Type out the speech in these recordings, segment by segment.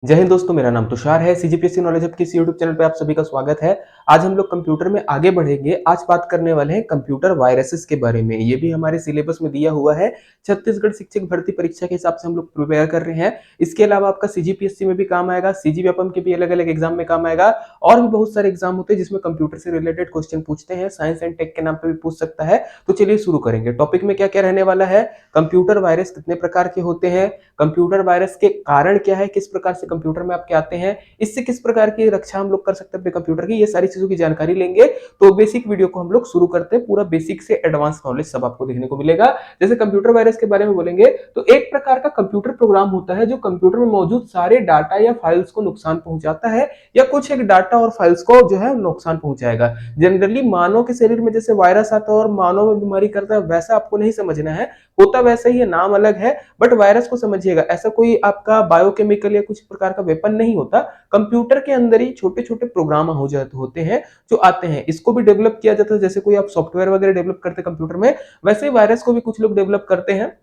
जय हिंद दोस्तों, मेरा नाम तुषार है। सीजीपीएससी नॉलेज हब के इस यूट्यूब चैनल पे आप सभी का स्वागत है। आज हम लोग कंप्यूटर में आगे बढ़ेंगे। आज बात करने वाले हैं कंप्यूटर वायरसेस के बारे में। ये भी हमारे सिलेबस में दिया हुआ है। छत्तीसगढ़ शिक्षक भर्ती परीक्षा के हिसाब से हम लोग प्रिपेयर कर रहे हैं। इसके अलावा आपका सीजीपीएससी में भी काम आएगा, सीजीव्यापम के भी अलग अलग एग्जाम में काम आएगा। और भी बहुत सारे एग्जाम होते हैं जिसमें कंप्यूटर से रिलेटेड क्वेश्चन पूछते हैं। साइंस एंड टेक के नाम पे भी पूछ सकता है। तो चलिए शुरू करेंगे। टॉपिक में क्या क्या रहने वाला है, कंप्यूटर वायरस कितने प्रकार के होते हैं, कंप्यूटर वायरस के कारण क्या है, किस प्रकार से कंप्यूटर में आपके आते हैं, इससे किस प्रकार की रक्षा हम लोग कर सकते हैं अपने कंप्यूटर की, ये सारी चीजों की जानकारी लेंगे। तो बेसिक वीडियो को हम लोग शुरू करते हैं। पूरा बेसिक से एडवांस नॉलेज सब आपको देखने को मिलेगा। जैसे कंप्यूटर वायरस के बारे में बोलेंगे तो एक प्रकार का कंप्यूटर प्रोग्राम होता है जो कंप्यूटर में मौजूद सारे डाटा या फाइल्स को नुकसान पहुंचाता है, या कुछ एक डाटा और फाइल्स को जो है नुकसान पहुंचाएगा। जनरली मानव के शरीर में जैसे वायरस आता है और मानव में बीमारी करता है, वैसा आपको नहीं समझना है। होता वैसा ही है, नाम अलग है, बट वायरस को समझिएगा। ऐसा कोई आपका बायोकेमिकल या कुछ प्रकार का वेपन नहीं होता। कंप्यूटर के अंदर ही छोटे छोटे प्रोग्राम हो जाते होते हैं जो आते हैं। इसको भी डेवलप किया जाता है, जैसे कोई आप सॉफ्टवेयर वगैरह डेवलप करते हैं कंप्यूटर में, वैसे ही वायरस को भी कुछ लोग डेवलप करते हैं।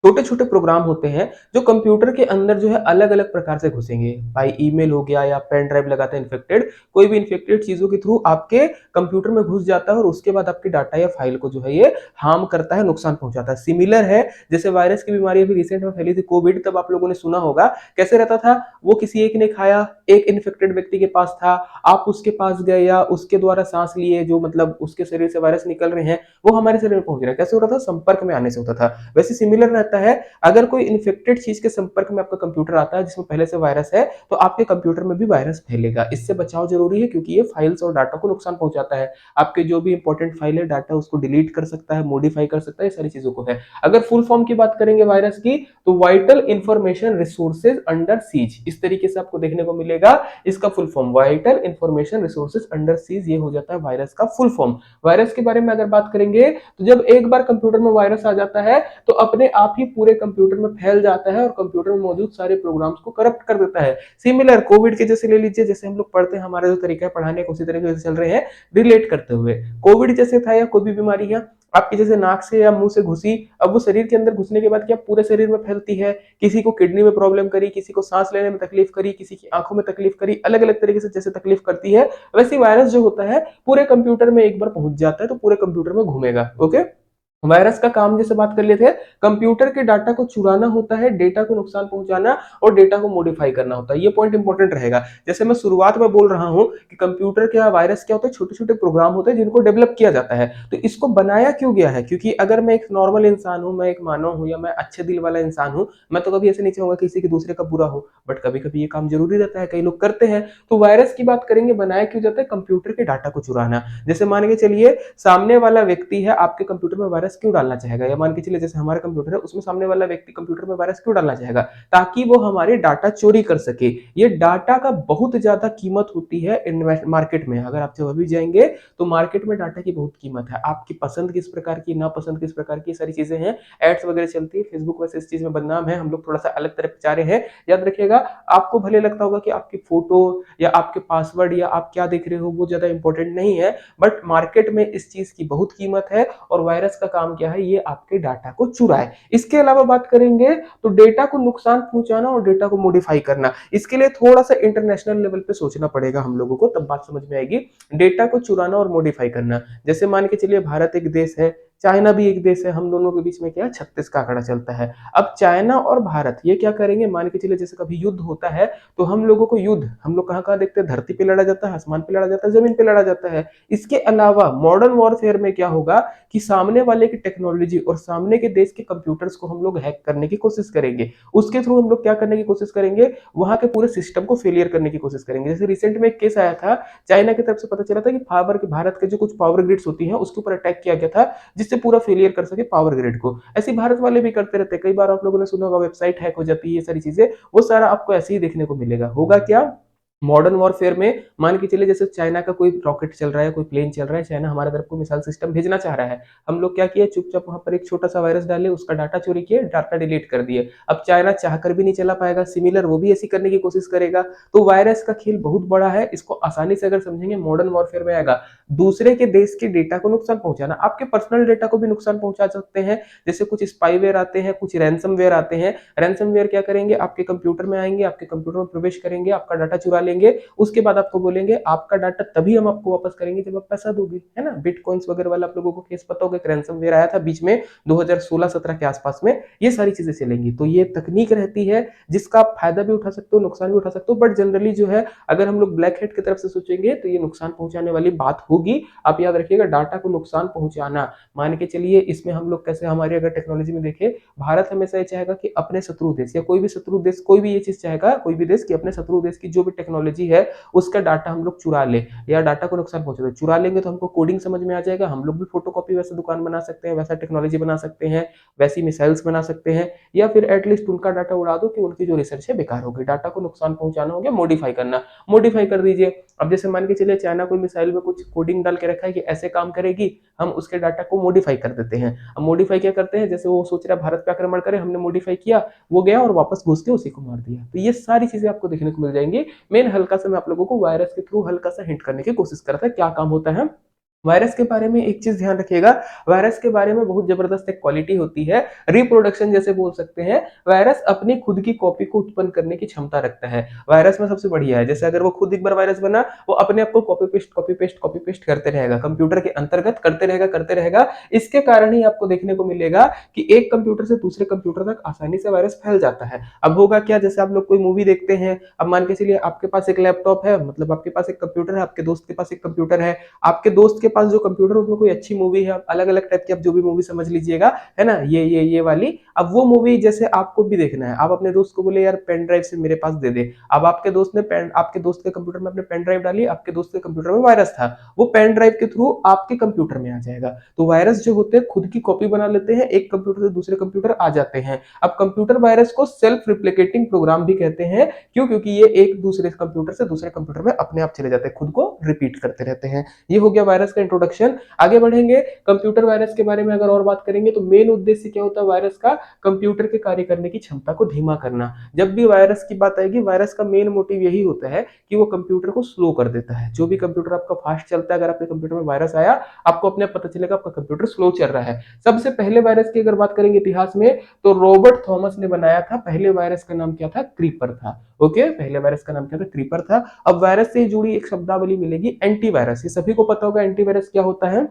छोटे छोटे प्रोग्राम होते हैं जो कंप्यूटर के अंदर जो है अलग अलग प्रकार से घुसेंगे। बाई ईमेल हो गया, या पेन ड्राइव लगाते हैं इन्फेक्टेड, कोई भी इन्फेक्टेड चीजों के थ्रू आपके कंप्यूटर में घुस जाता है और उसके बाद आपकी डाटा या फाइल को जो है ये हार्म करता है, नुकसान पहुंचाता है। सिमिलर है जैसे वायरस की बीमारी अभी रिसेंट में फैली थी कोविड, तब आप लोगों ने सुना होगा कैसे रहता था। वो किसी एक ने खाया, एक इन्फेक्टेड व्यक्ति के पास था, आप उसके पास गए या उसके द्वारा सांस लिए, जो मतलब उसके शरीर से वायरस निकल रहे हैं वो हमारे शरीर में पहुंच रहे हैं। कैसे हो रहा था, संपर्क में आने से होता था। वैसे सिमिलर रहता है, अगर कोई इन्फेक्टेड चीज के संपर्क में आपका कंप्यूटर आता है जिसमें पहले से वायरस है, तो आपके कंप्यूटर में भी वायरस फैलेगा। इससे बचाव जरूरी है क्योंकि ये फाइल्स और डाटा को नुकसान पहुंचाता है। आपके जो भी इंपॉर्टेंट फाइल है, डाटा, उसको डिलीट कर सकता है, मॉडिफाई कर सकता है, ये सारी चीजों को है। अगर फुल फॉर्म की बात करेंगे वायरस की, तो vital information resources under seize, इस तरीके से आपको देखने को मिलेगा। इसका full form vital information resources under seize, ये हो जाता है वायरस का फुल फॉर्म। वायरस के बारे में अगर बात करेंगे तो जब एक बार कंप्यूटर में वायरस आ जाता है तो अपने आप ही पूरे कंप्यूटर में फैल जाता है और कंप्यूटर में मौजूद सारे प्रोग्राम्स को करप्ट कर देता है। सिमिलर कोविड के जैसे ले लीजिए, जैसे हम लोग पढ़ते हैं, हमारा जो तरीका है पढ़ाने का उसी तरीके से चल रहे हैं, रिलेट करते हुए। कोविड जैसे था या कोई भी बीमारी है आपकी जैसे नाक से या मुंह से घुसी, अब वो शरीर के अंदर घुसने के बाद क्या पूरे शरीर में फैलती है। किसी को किडनी में प्रॉब्लम करी, किसी को सांस लेने में तकलीफ करी, किसी की आंखों में तकलीफ करी, अलग अलग तरीके से जैसे तकलीफ करती है, वैसे वायरस जो होता है पूरे कंप्यूटर में एक बार पहुंच जाता है तो पूरे कंप्यूटर में घूमेगा। ओके, वायरस का काम जैसे बात कर लेते हैं, कंप्यूटर के डाटा को चुराना होता है, डेटा को नुकसान पहुंचाना और डेटा को मॉडिफाई करना होता है। ये पॉइंट इंपॉर्टेंट रहेगा। जैसे मैं शुरुआत में बोल रहा हूं कि कंप्यूटर के वायरस क्या होता है, छोटे छोटे प्रोग्राम होते हैं जिनको डेवलप किया जाता है। तो इसको बनाया क्यों गया है, क्योंकि अगर मैं एक नॉर्मल इंसान हूं, मैं एक मानव हूं, या मैं अच्छे दिल वाला इंसान हूं, मैं तो कभी ऐसे नहीं चाहूंगा किसी के दूसरे का बुरा हो, बट कभी कभी ये काम जरूरी रहता है, कई लोग करते हैं। तो वायरस की बात करेंगे, बनाया क्यों जाता है, कंप्यूटर के डाटा को चुराना। जैसे मान के चलिए सामने वाला व्यक्ति है, आपके कंप्यूटर में वायरस क्यों डालना चाहेगा, या मान के चलिए जैसे हमारा कंप्यूटर है उसमें सामने वाला व्यक्ति कंप्यूटर में वायरस क्यों डालना चाहेगा, ताकि वो हमारे डाटा चोरी कर सके। ये डाटा का बहुत ज्यादा कीमत होती है मार्केट में। अगर आप जब भी जाएंगे तो मार्केट में डाटा की बहुत कीमत है। आपकी पसंद किस प्रकार की, नापसंद किस प्रकार की, सारी चीजें हैं। एड्स वगैरह चलती है, फेसबुक वैसे इस चीज में बदनाम है, हम लोग थोड़ा सा अलग तरफ जा रहे हैं। याद रखिएगा, आपको भले लगता होगा कि आपकी फोटो या आपके पासवर्ड या आप क्या देख रहे हो वो ज्यादा इंपॉर्टेंट नहीं है, बट मार्केट में इस चीज की बहुत कीमत है। और वायरस का काम क्या है, ये आपके डाटा को चुराए। इसके अलावा बात करेंगे तो डेटा को नुकसान पहुंचाना और डेटा को मॉडिफाई करना, इसके लिए थोड़ा सा इंटरनेशनल लेवल पे सोचना पड़ेगा हम लोगों को, तब बात समझ में आएगी। डेटा को चुराना और मॉडिफाई करना, जैसे मान के चलिए भारत एक देश है, चाइना भी एक देश है, हम दोनों के बीच में क्या 36 का आंकड़ा चलता है। अब चाइना और भारत ये क्या करेंगे, मान के चलिए जैसे कभी युद्ध होता है तो हम लोगों को युद्ध हम लोग कहां कहां देखते हैं, धरती पे लड़ा जाता है, आसमान पे लड़ा जाता है, जमीन पे लड़ा जाता है। इसके अलावा मॉडर्न वॉरफेयर में क्या होगा कि सामने वाले की टेक्नोलॉजी और सामने के देश के कंप्यूटर्स को हम लोग हैक करने की कोशिश करेंगे। उसके थ्रू हम लोग क्या करने की कोशिश करेंगे, वहां के पूरे सिस्टम को फेलियर करने की कोशिश करेंगे। जैसे रिसेंट में एक केस आया था, चाइना की तरफ से पता चला था कि पावर के भारत के जो कुछ पावर ग्रिड्स होती हैं उसके ऊपर अटैक किया गया था, जिससे पूरा फेलियर कर सके पावर ग्रिड को। ऐसे भारत वाले भी करते रहते हैं, कई बार आप लोगों ने सुना होगा वेबसाइट हैक हो जाती है, ये सारी चीजें, वो सारा आपको ऐसे ही देखने को मिलेगा। होगा क्या, मॉडर्न वॉरफेयर में मान के चलिए जैसे चाइना का कोई रॉकेट चल रहा है, कोई प्लेन चल रहा है, चाइना हमारे तरफ कोई मिसाइल सिस्टम भेजना चाह रहा है। हम लोग क्या किए, चुपचाप वहां पर एक छोटा सा वायरस डाले, उसका डाटा चोरी किए, डाटा डिलीट कर दिए। अब चाइना चाहकर भी नहीं चला पाएगा, सिमिलर वो भी ऐसी करने की कोशिश करेगा। तो वायरस का खेल बहुत बड़ा है, इसको आसानी से अगर समझेंगे मॉडर्न वॉरफेयर में आएगा। दूसरे के देश के डेटा को नुकसान पहुंचाना, आपके पर्सनल डेटा को भी नुकसान पहुंचा सकते हैं। जैसे कुछ स्पाईवेयर आते हैं, कुछ रैंसमवेयर आते हैं। रैंसमवेयर क्या करेंगे, आपके कंप्यूटर में आएंगे, आपके कंप्यूटर में प्रवेश करेंगे, आपका डाटा चुरा लेंगे। उसके बाद आपको बोलेंगे आपका डाटा तभी हम आपको वापस करेंगे जब आप पैसा दोगे, है ना। बिटकॉइंस वगैरह वाला आप लोगों को केस पता होगा, रैंसमवेयर आया था बीच में 2016-17 के आसपास में। ये सारी चीजें चलेंगी। तो ये तकनीक रहती है जिसका आप फायदा भी उठा सकते हो, नुकसान भी उठा सकते हो। बट जनरली जो है, अगर हम लोग ब्लैक हेड की तरफ से सोचेंगे तो ये नुकसान पहुंचाने वाली बात होगी। आप याद रखिएगा, डाटा को नुकसान पहुंचाना, मान के चलिए इसमें हम लोग कैसे, हमारी अगर टेक्नोलॉजी में देखें, भारत हमेशा ये चाहेगा कि अपने शत्रु देश या कोई भी शत्रु देश, कोई भी ये चीज चाहेगा, कोई भी देश कि अपने शत्रु देश की जो भी टेक्नोलॉजी है उसका डाटा हम लोग चुरा ले या डाटा को नुकसान पहुंचा दे। चुरा लेंगे तो हमको कोडिंग समझ में आ जाएगा, हम लोग भी फोटोकॉपी वैसा दुकान बना सकते हैं, वैसा टेक्नोलॉजी बना सकते हैं, वैसी मिसाइल्स बना सकते हैं। या फिर एटलीस्ट उनका डाटा उड़ा दो कि उनकी जो रिसर्च है बेकार हो गई। डाटा को नुकसान पहुंचाना हो गया, मॉडिफाई करना, मॉडिफाई कर दीजिए। अब जैसे मान के चलिए चाइना कोई मिसाइल में कुछ कोडिंग डाल के रखा है कि ऐसे काम करेगी, हम उसके डाटा को मॉडिफाई कर देते हैं। अब मॉडिफाई क्या करते हैं, जैसे वो सोच रहा है भारत पे आक्रमण करे, हमने मॉडिफाई किया, वो गया और वापस घुस के उसी को मार दिया। तो ये सारी चीजें आपको देखने को मिल जाएंगी। मेन हल्का सा मैं आप लोगों को वायरस के थ्रू हल्का सा हिंट करने की कोशिश कर रहा था क्या काम होता है। वायरस के बारे में एक चीज ध्यान रखिएगा, वायरस के बारे में बहुत जबरदस्त एक क्वालिटी होती है, रिप्रोडक्शन जैसे बोल सकते हैं। वायरस अपनी खुद की कॉपी को उत्पन्न करने की क्षमता रखता है। वायरस में सबसे बढ़िया है, जैसे अगर वो खुद एक बार वायरस बना, वो अपने आप को copy paste copy paste copy paste करते रहेगा, कंप्यूटर के अंतर्गत करते रहेगा करते रहेगा। इसके कारण ही आपको देखने को मिलेगा कि एक कंप्यूटर से दूसरे कंप्यूटर तक आसानी से वायरस फैल जाता है। अब होगा क्या, जैसे आप लोग कोई मूवी देखते हैं, अब मान के चलिए आपके पास एक लैपटॉप है, मतलब आपके पास एक कंप्यूटर है, आपके दोस्त के पास एक कंप्यूटर है। आपके दोस्त के पास जो कंप्यूटर है उसमें कोई अच्छी मूवी है, अलग अलग टाइप की आप जो भी मूवी समझ लीजिएगा, है ना, ये वाली। अब वो मूवी जैसे आपको भी देखना है, आप अपने दोस्त को बोले यार पेन ड्राइव से मेरे पास दे दे। अब आपके दोस्त ने आपके दोस्त के कंप्यूटर में अपने पेन ड्राइव डाली, आपके दोस्त के कंप्यूटर में वायरस था, वो पेन ड्राइव के थ्रू आपके कंप्यूटर में आ जाएगा। तो वायरस जो होते हैं खुद की कॉपी बना लेते हैं, एक कंप्यूटर से दूसरे कंप्यूटर आ जाते हैं। अब कंप्यूटर वायरस को सेल्फ रिप्लिकेटिंग प्रोग्राम भी कहते हैं। क्यों? क्योंकि ये एक दूसरे कंप्यूटर से दूसरे कंप्यूटर में अपने आप चले जाते हैं, खुद को रिपीट करते रहते हैं। ये हो गया वायरस का इंट्रोडक्शन। आगे बढ़ेंगे, कंप्यूटर वायरस के बारे में अगर और बात करेंगे तो मेन उद्देश्य क्या होता है वायरस का, कंप्यूटर के कार्य करने की क्षमता को धीमा करना। जब भी वायरस की बात आएगी, वायरस का मेन मोटिव यही होता है कि वो कंप्यूटर को स्लो कर देता है। जो भी कंप्यूटर आपका फास्ट चलता है, अगर आपके कंप्यूटर में वायरस आया, आपको अपने पता चलेगा आपका कंप्यूटर स्लो चल रहा है। सबसे पहले वायरस की अगर बात करेंगे इतिहास में, तो रॉबर्ट थॉमस ने बनाया था। पहले वायरस का नाम क्या था, क्रीपर था। ओके, पहले वायरस का नाम क्या था, क्रीपर था। अब वायरस से जुड़ी एक शब्दावली मिलेगी, एंटीवायरस। ये सभी को पता होगा एंटीवायरस क्या होता है।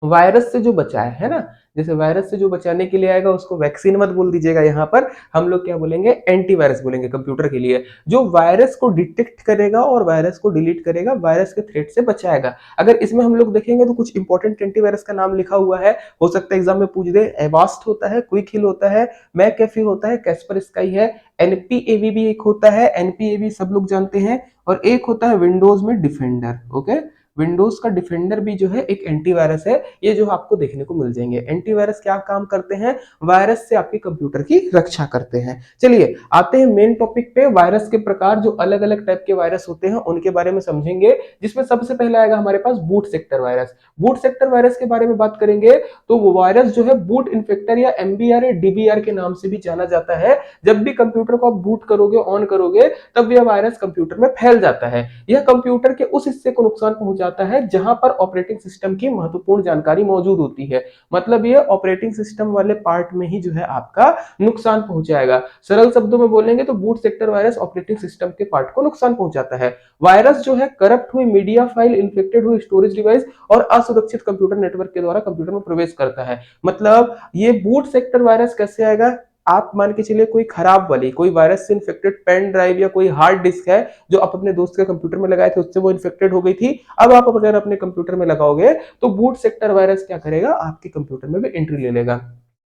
वायरस से जो बचाए, है ना, जैसे वायरस से जो बचाने के लिए आएगा उसको वैक्सीन मत बोल दीजिएगा, यहाँ पर हम लोग क्या बोलेंगे, एंटीवायरस बोलेंगे कंप्यूटर के लिए। जो वायरस को डिटेक्ट करेगा और वायरस को डिलीट करेगा, वायरस के थ्रेट से बचाएगा। अगर इसमें हम लोग देखेंगे तो कुछ इंपॉर्टेंट एंटीवायरस का नाम लिखा हुआ है, हो सकता है एग्जाम में पूछ दे। एवास्ट होता है, क्विक हिल होता है, मैकएफी होता है, कैस्पर स्काई है, एनपीएवी भी एक होता है, एनपीएवी सब लोग जानते हैं, और एक होता है विंडोज में डिफेंडर। ओके, विंडोज का डिफेंडर भी जो है एक एंटीवायरस है। ये जो आपको देखने को मिल जाएंगे। एंटीवायरस क्या काम करते हैं, वायरस से आपके कंप्यूटर की रक्षा करते हैं। चलिए आते हैं मेन टॉपिक पे, वायरस के प्रकार, जो अलग अलग टाइप के वायरस होते हैं उनके बारे में समझेंगे। जिसमें सबसे पहले आएगा हमारे पास boot sector virus. Boot sector virus के बारे में बात करेंगे तो वो वायरस जो है बूट इन्फेक्टर या एमबीआर या डीबीआर के नाम से भी जाना जाता है। जब भी कंप्यूटर को आप बूट करोगे, ऑन करोगे, तब यह वायरस कंप्यूटर में फैल जाता है। यह कंप्यूटर के उस हिस्से को नुकसान पहुंचाता है जहां पर ऑपरेटिंग सिस्टम की महत्वपूर्ण जानकारी मौजूद होती है। मतलब ये ऑपरेटिंग सिस्टम वाले पार्ट में ही जो है आपका नुकसान पहुंचाएगा। सरल शब्दों में बोलेंगे तो boot sector virus operating system के पार्ट को नुकसान पहुंचाता है। वायरस जो है करप्ट हुई मीडिया फाइल, इन्फेक्टेड हुई स्टोरेज डिवाइस और असुरक्षित कंप्यूटर नेटवर्क के द्वारा कंप्यूटर में प्रवेश करता है। मतलब ये बूट सेक्टर वायरस कैसे आएगा, आप मान के चलिए कोई खराब वाली, कोई वायरस से इन्फेक्टेड पेन ड्राइव या कोई हार्ड डिस्क है जो आप अपने दोस्त के कंप्यूटर में लगाए थे, उससे वो इन्फेक्टेड हो गई थी। अब आप अगर अपने कंप्यूटर में लगाओगे तो बूट सेक्टर वायरस क्या करेगा, आपके कंप्यूटर में भी एंट्री ले लेगा।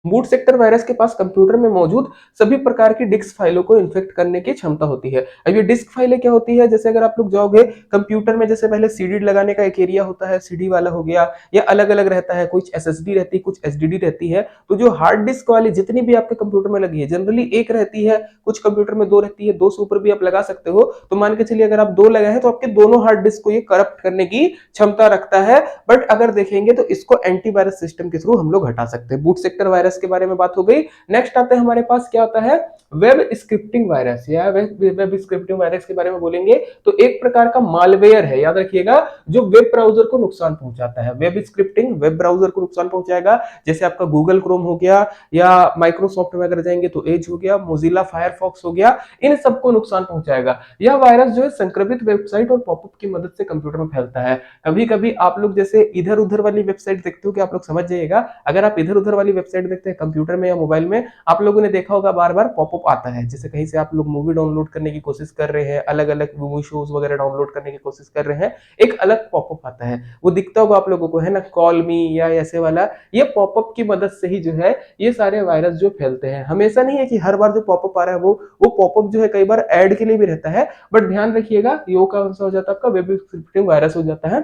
बूट सेक्टर वायरस के पास कंप्यूटर में मौजूद सभी प्रकार की डिस्क फाइलों को इन्फेक्ट करने की क्षमता होती है। अब ये डिस्क फाइलें क्या होती है, जैसे अगर आप लोग जाओगे कंप्यूटर में, जैसे पहले सीडी लगाने का एक एरिया होता है, सीडी वाला हो गया, या अलग अलग रहता है, कुछ एसएसडी रहती है, कुछ एसडीडी रहती है। तो जो हार्ड डिस्क वाली जितनी भी आपके कंप्यूटर में लगी है, जनरली एक रहती है, कुछ कंप्यूटर में दो रहती है, दो से ऊपर भी आप लगा सकते हो। तो मान के चलिए अगर आप दो लगाए हैं तो आपके दोनों हार्ड डिस्क को ये करप्ट करने की क्षमता रखता है। बट अगर देखेंगे तो इसको एंटीवायरस सिस्टम के थ्रू हम लोग हटा सकते हैं। बूट सेक्टर वायरस के बारे में बात हो गई। नेक्स्ट आते हैं हमारे पास क्या होता है, वेब स्क्रिप्टिंग वायरस या वेब स्क्रिप्टिंग वायरस के बारे में बोलेंगे तो एक प्रकार का मालवेयर है, याद रखिएगा, जो वेब ब्राउजर को नुकसान पहुंचाता है। वेब स्क्रिप्टिंग वेब ब्राउजर को नुकसान पहुंचाएगा, जैसे आपका गूगल क्रोम हो गया, या माइक्रोसॉफ्ट में अगर जाएंगे तो एज हो गया, मोजिला फायरफॉक्स हो गया, इन सबको नुकसान पहुंचाएगा। यह वायरस जो है संक्रमित वेबसाइट और पॉपअप की मदद से कंप्यूटर में फैलता है। कभी कभी आप लोग जैसे इधर उधर वाली वेबसाइट देखते हो कि आप लोग समझ जाइएगा, अगर आप इधर उधर वाली वेबसाइट देखते हैं कंप्यूटर में या मोबाइल में, आप लोगों ने देखा होगा बार बार पॉपअप आता है। जैसे कहीं से आप लोग मूवी डाउनलोड करने की कोशिश कर रहे हैं, अलग अलग मूवी शोज वगैरह डाउनलोड करने की कोशिश कर रहे हैं, एक अलग पॉपअप आता है, वो दिखता होगा आप लोगों को, है ना, कॉल मी या ऐसे वाला। ये पॉपअप की मदद से ही जो है ये सारे वायरस जो फैलते हैं। हमेशा नहीं है कि हर बार जो पॉपअप आ रहा है वो पॉपअप जो है कई बार ऐड के लिए भी रहता है, बट ध्यान रखिएगा यो का हो जाता है आपका वेब स्क्रिप्टिंग वायरस हो जाता है।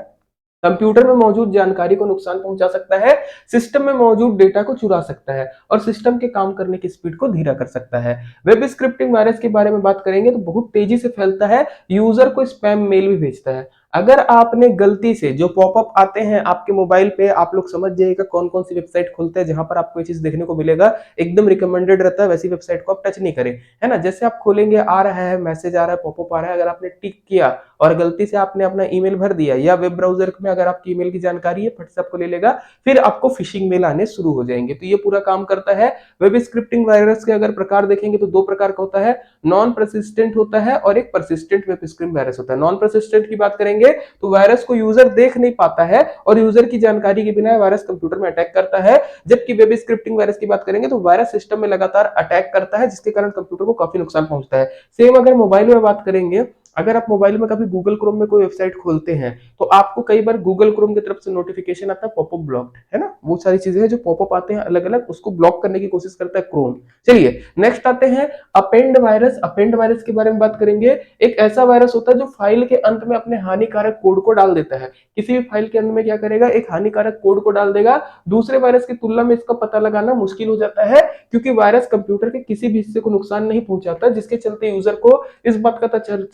कंप्यूटर में मौजूद जानकारी को नुकसान पहुंचा सकता है, सिस्टम में मौजूद डेटा को चुरा सकता है और सिस्टम के काम करने की स्पीड को धीरा कर सकता है। वेब स्क्रिप्टिंग वायरस के बारे में बात करेंगे तो बहुत तेजी से फैलता है, यूजर को स्पैम मेल भी भेजता है। अगर आपने गलती से जो पॉपअप आते हैं आपके मोबाइल पे, आप लोग समझ जाइएगा कौन कौन सी वेबसाइट खोलते हैं जहां पर आपको ये चीज देखने को मिलेगा, एकदम रिकमेंडेड रहता है वैसी वेबसाइट को आप टच नहीं करें, है ना। जैसे आप खोलेंगे, आ रहा है मैसेज, आ रहा है पॉपअप आ रहा है, अगर आपने टिक किया और गलती से आपने अपना ईमेल भर दिया, या वेब ब्राउजर में अगर आपकी ईमेल की जानकारी है फट से आपको ले लेगा, फिर आपको फिशिंग मेल आने शुरू हो जाएंगे। तो ये पूरा काम करता है। वेब स्क्रिप्टिंग वायरस के अगर प्रकार देखेंगे तो दो प्रकार का होता है, नॉन परसिस्टेंट होता है और एक परसिस्टेंट वेब स्क्रिप्टिंग वायरस होता है। नॉन परसिस्टेंट की बात करेंगे तो वायरस को यूजर देख नहीं पाता है और यूजर की जानकारी के बिना वायरस कंप्यूटर में अटैक करता है। जबकि वेब स्क्रिप्टिंग वायरस की बात करेंगे तो वायरस सिस्टम में लगातार अटैक करता है, जिसके कारण कंप्यूटर को काफी नुकसान पहुंचता है। सेम अगर मोबाइल में बात करेंगे, अगर आप मोबाइल में कभी गूगल क्रोम में कोई वेबसाइट खोलते हैं तो आपको कई बार गूगल क्रोम की तरफ से नोटिफिकेशन आता है पॉपअप ब्लॉक्ड, है ना। वो सारी चीजें हैं जो पॉपअप आते हैं अलग अलग, उसको ब्लॉक करने की कोशिश करता है क्रोम। चलिए नेक्स्ट आते हैं अपेंड वायरस। अपेंड वायरस के बारे में बात करेंगे। एक ऐसा वायरस होता है जो फाइल के अंत में अपने हानिकारक कोड को डाल देता है। किसी भी फाइल के अंत में क्या करेगा, एक हानिकारक कोड को डाल देगा। दूसरे वायरस की तुलना में इसका पता लगाना मुश्किल हो जाता है, क्योंकि वायरस कंप्यूटर के किसी भी हिस्से को नुकसान नहीं पहुंचाता, जिसके चलते यूजर को इस बात का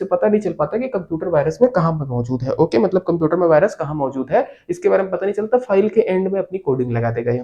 पता नहीं चल पाता कि कंप्यूटर वायरस में कहां पर मौजूद है। ओके, मतलब कंप्यूटर में वायरस कहां मौजूद है इसके बारे में पता नहीं चलता, फाइल के एंड में अपनी कोडिंग लगा देगा ये।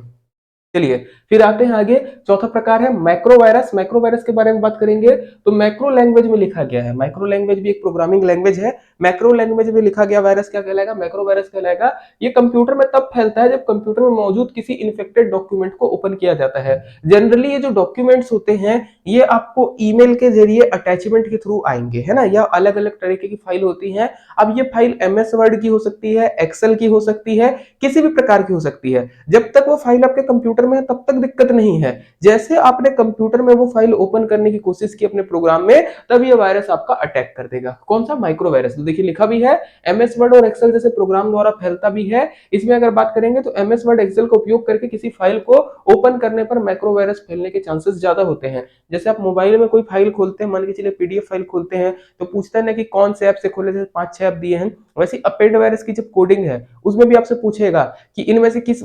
चलिए फिर आते हैं आगे। चौथा प्रकार है मैक्रो वायरस। मैक्रो वायरस के बारे में बात करेंगे तो मैक्रो लैंग्वेज में लिखा गया है। मैक्रो लैंग्वेज भी एक प्रोग्रामिंग लैंग्वेज है। मैक्रो लैंग्वेज में लिखा गया वायरस क्या कहलाएगा, मैक्रो वायरस कहलाएगा। ये कंप्यूटर में तब फैलता है जब कंप्यूटर में मौजूद किसी इन्फेक्टेड डॉक्यूमेंट को ओपन किया जाता है। जनरली ये जो डॉक्यूमेंट्स होते हैं ये आपको ईमेल के जरिए अटैचमेंट के थ्रू आएंगे, है ना, या अलग अलग तरीके की फाइल होती है। अब ये फाइल एमएस वर्ड की हो सकती है, एक्सेल की हो सकती है, किसी भी प्रकार की हो सकती है। जब तक वो फाइल आपके कंप्यूटर में है तब तक दिक्कत नहीं है। जैसे आपने कंप्यूटर में वो फाइल ओपन करने की कोशिश की अपने प्रोग्राम में, तब ये वायरस आपका अटैक कर देगा। कौन सा, माइक्रो वायरस। तो देखिए लिखा भी है एमएस वर्ड और एक्सेल जैसे प्रोग्राम द्वारा फैलता भी है। इसमें अगर बात करेंगे तो एमएस वर्ड एक्सेल का उपयोग करके किसी फाइल को ओपन करने पर माइक्रो वायरस फैलने के चांसेस ज्यादा होते हैं। जैसे आप मोबाइल में कोई फाइल खोलते हैं, मान के चलिए पीडीएफ फाइल खोलते हैं, तो पूछता है ना कि कौन से ऐप से खोले, जैसे 5-6 ऐप दिए हैं, वैसे अपेंड वायरस की जब कोडिंग है उसमें भी आपसे पूछेगा कि इनमें से किस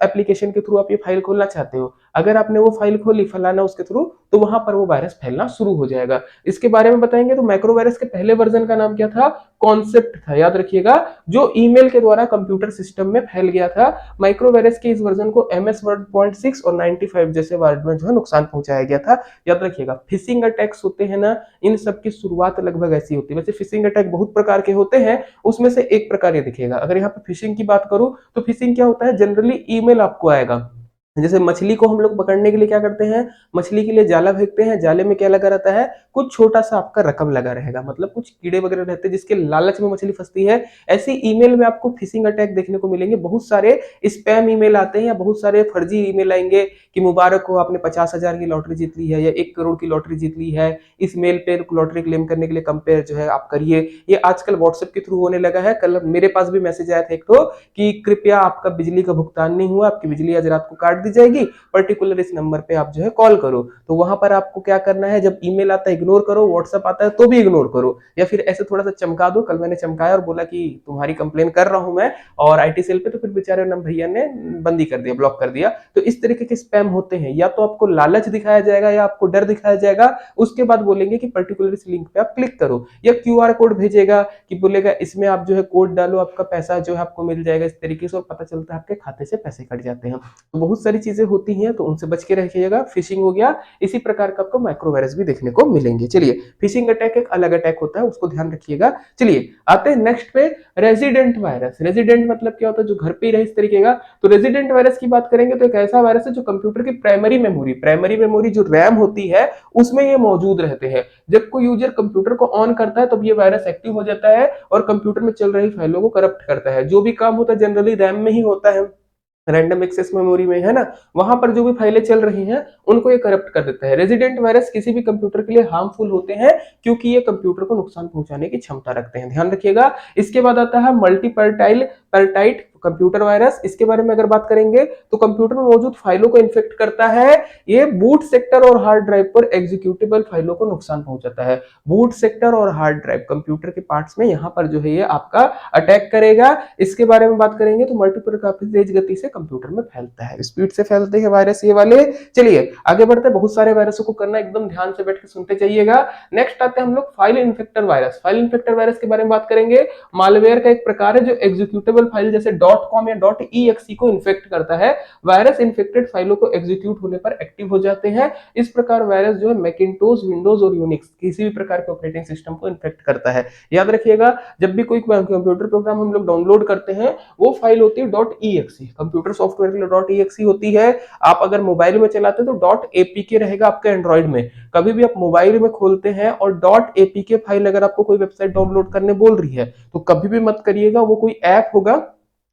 एप्लीकेशन के थ्रू आप ये फाइल खोलना चाहते हो। अगर आपने वो फाइल खोली फलाना उसके थ्रू, तो वहां पर वो वायरस फैलना शुरू हो जाएगा। इसके बारे में बताएंगे तो मैक्रो वायरस के पहले वर्जन का नाम क्या था, कॉन्सेप्ट था, याद रखिएगा, जो ईमेल के द्वारा कंप्यूटर सिस्टम में फैल गया था। माइक्रो वायरस के इस वर्जन को एमएस वर्ड 0.6 और 95 जैसे वर्ड में जो है नुकसान पहुंचाया गया था, याद रखिएगा। फिशिंग अटैक्स होते हैं ना, इन सब की शुरुआत लगभग ऐसी होती है। वैसे फिशिंग अटैक बहुत प्रकार के होते हैं, उसमें से एक प्रकार ये दिखेगा। अगर यहाँ पे फिशिंग की बात करूं तो फिशिंग क्या होता है, जनरली ईमेल आपको आएगा। जैसे मछली को हम लोग पकड़ने के लिए क्या करते हैं, मछली के लिए जाला फेंकते हैं, जाले में क्या लगा रहता है, कुछ छोटा सा आपका रकम लगा रहेगा, मतलब कुछ कीड़े वगैरह रहते हैं जिसके लालच में मछली फंसती है। ऐसी ईमेल में आपको फिशिंग अटैक देखने को मिलेंगे। बहुत सारे स्पैम ईमेल आते हैं या बहुत सारे फर्जी ईमेल आएंगे कि मुबारक हो, आपने 50,000 की लॉटरी जीत ली है या 1 करोड़ की लॉटरी जीत ली है, इस मेल पे लॉटरी क्लेम करने के लिए कंपेयर जो है आप करिए। ये आजकल व्हाट्सएप के थ्रू होने लगा है। कल मेरे पास भी मैसेज आया था एक तो कि कृपया आपका बिजली का भुगतान नहीं हुआ, आपकी बिजली आज रात को काट दी जाएगी, पर्टिकुलर इस नंबर पे आप जो है कॉल करो। तो वहां पर आपको क्या करना है, जब ईमेल आता है इग्नोर करो, व्हाट्सएप आता है तो भी इग्नोर करो, या फिर ऐसे थोड़ा सा चमका दो, कल मैंने चमकाया और बोला कि तुम्हारी कंप्लेन कर रहा हूं मैं और आईटी सेल पे, तो फिर बेचारे ना भैया ने बंदी कर दिया, ब्लॉक कर दिया। तो इस तरीके के स्पैम होते हैं, या तो आपको लालच दिखाया जाएगा या आपको डर दिखाया जाएगा, उसके बाद बोलेंगे कि पर्टिकुलर इस लिंक पे आप क्लिक करो, या क्यूआर कोड भेजेगा कि बोलेगा इसमें आप जो है कोड डालो, आपका पैसा जो है आपको मिल जाएगा, इस तरीके से, और पता चलता है आपके खाते से पैसे कट जाते हैं। तो बहुत सारी चीजें होती हैं, तो उनसे बच के रखिएगा। फिशिंग हो गया, इसी प्रकार का आपको माइक्रोवायरस भी देखने को मिलेंगे। चलिए, फिशिंग अटैक एक अलग अटैक होता है, उसको ध्यान रखिएगा। चलिए आते हैं नेक्स्ट पे, रेजिडेंट वायरस। रेजिडेंट मतलब क्या होता है, जो घर पे ही रहे, इस तरीके का। तो रेजिडेंट वायरस की बात करेंगे तो एक ऐसा वायरस है जो कंप्यूटर की प्राइमरी मेमोरी जो रैम होती है उसमें ये मौजूद रहते हैं। जब कोई यूजर कंप्यूटर को ऑन करता है तब ये वायरस एक्टिव हो जाता है और कंप्यूटर में चल रही फाइलों को करप्ट करता है। जो भी काम होता है जनरली रैम में ही होता है, रैंडम एक्सेस मेमोरी में, है ना। वहां पर जो भी फाइलें चल रही हैं उनको ये करप्ट कर देता है। रेजिडेंट वायरस किसी भी कंप्यूटर के लिए हार्मफुल होते हैं क्योंकि ये कंप्यूटर को नुकसान पहुंचाने की क्षमता रखते हैं, ध्यान रखिएगा। इसके बाद आता है मल्टीपर्टाइल पर्टाइट कंप्यूटर वायरस। इसके बारे में अगर बात करेंगे तो कंप्यूटर में मौजूद फाइलों को इन्फेक्ट करता है। ये बूट सेक्टर और हार्ड ड्राइव पर एग्जीक्यूटेबल फाइलों को नुकसान पहुंचाता है। बूट सेक्टर और हार्ड ड्राइव कंप्यूटर के पार्ट्स में यहाँ पर जो है ये आपका अटैक करेगा। इसके बारे में बात करेंगे तो मल्टीपल काफी तेज गति से कंप्यूटर में फैलता है, स्पीड से फैलते हैं वायरस ये वाले। चलिए आगे बढ़ते हैं, बहुत सारे वायरसों को करना एकदम ध्यान से बैठ के सुनते जाइएगा। नेक्स्ट आते हैं हम लोग file infector virus. File infector virus के बारे में बात करेंगे। मालवेयर का एक प्रकार है जो एग्जीक्यूटेबल फाइल जैसे .com या .exe को इन्फेक्ट करता है। वायरस इन्फेक्टेड फाइलों को एग्जीक्यूट होने पर एक्टिव हो जाते हैं। इस प्रकार वायरस जो है मैकिंटोश, विंडोज और यूनिक्स किसी भी प्रकार के ऑपरेटिंग सिस्टम को इन्फेक्ट करता है। याद रखिएगा, जब भी कोई कंप्यूटर प्रोग्राम हम लोग डाउनलोड करते हैं वो फाइल होती है .exe, कंप्यूटर सॉफ्टवेयर के लिए .exe होती है। आप अगर मोबाइल में चलाते हैं तो .apk रहेगा आपके एंड्रॉइड में। कभी भी आप मोबाइल में खोलते हैं और .apk फाइल अगर आपको कोई वेबसाइट डाउनलोड करने बोल रही है तो कभी भी मत करिएगा, वो कोई ऐप होगा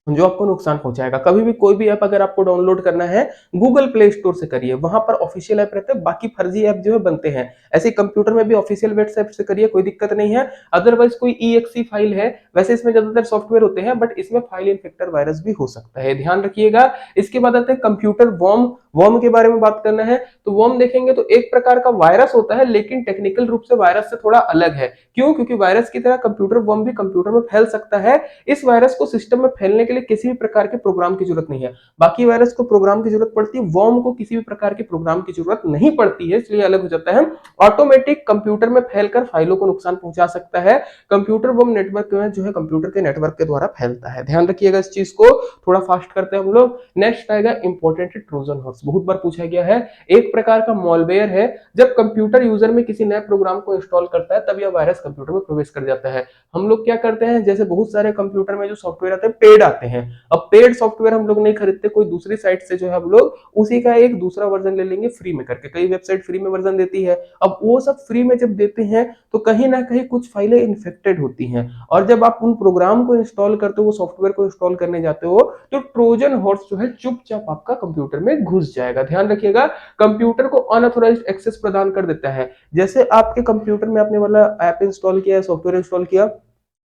जो आपको नुकसान पहुंचाएगा। कभी भी कोई भी ऐप अगर आपको डाउनलोड करना है गूगल प्ले स्टोर से करिए, वहां पर ऑफिशियल ऐप रहते हैं, बाकी फर्जी ऐप जो है बनते हैं। ऐसे कंप्यूटर में भी ऑफिशियल वेबसाइट से करिए, कोई दिक्कत नहीं है। अदरवाइज कोई exe फाइल है, वैसे इसमें ज्यादातर सॉफ्टवेयर होते हैं बट इसमें फाइल इन्फेक्टर वायरस भी हो सकता है, ध्यान रखिएगा। इसके बाद आते हैं कंप्यूटर वॉर्म। वॉर्म के बारे में बात करना है तो वॉर्म देखेंगे तो एक प्रकार का वायरस होता है लेकिन टेक्निकल रूप से वायरस से थोड़ा अलग है। क्यों? क्योंकि वायरस की तरह कंप्यूटर वॉर्म भी कंप्यूटर में फैल सकता है। इस वायरस को सिस्टम में फैलने के लिए किसी भी प्रकार के प्रोग्राम की जरूरत नहीं है। बाकी वायरस को प्रोग्राम की जरूरत पड़ती है, वॉर्म को किसी भी प्रकार के प्रोग्राम की जरूरत नहीं पड़ती है, इसलिए अलग हो जाता है। ऑटोमेटिक कंप्यूटर में फैलकर फाइलों को नुकसान पहुंचा सकता है। कंप्यूटर वॉर्म नेटवर्क में जो है कंप्यूटर के नेटवर्क के द्वारा फैलता है, ध्यान रखिएगा इस चीज को। थोड़ा फास्ट करते हैं हम लोग। नेक्स्ट आएगा इंपोर्टेंट ट्रोजन हॉर्स, बहुत बार पूछा गया है। एक प्रकार का मॉलवेयर है, जब कंप्यूटर यूजर में किसी नए प्रोग्राम को इंस्टॉल करता है तब यह वायरस कंप्यूटर में प्रवेश कर जाता है। हम लोग क्या करते हैं, जैसे बहुत सारे कंप्यूटर में जो सॉफ्टवेयर आते हैं पेड आते हैं, अब पेड सॉफ्टवेयर हम लोग नहीं खरीदते, कोई दूसरी साइट से जो है हम लोग उसी का एक दूसरा वर्जन ले लेंगे फ्री में करके। कई वेबसाइट फ्री में वर्जन देती है। अब वो सब फ्री में जब देते हैं तो कहीं ना कहीं कुछ फाइलें इन्फेक्टेड होती हैं, और जब आप उन प्रोग्राम को इंस्टॉल करते हो, वो सॉफ्टवेयर को इंस्टॉल करने जाते हो, तो ट्रोजन हॉर्स जो है चुपचाप आपका कंप्यूटर में घुस जाएगा। ध्यान रखिएगा, कंप्यूटर को अनऑथोराइज्ड एक्सेस प्रदान कर देता है। जैसे आपके कंप्यूटर में आपने वाला ऐप इंस्टॉल किया, सॉफ्टवेयर इंस्टॉल किया,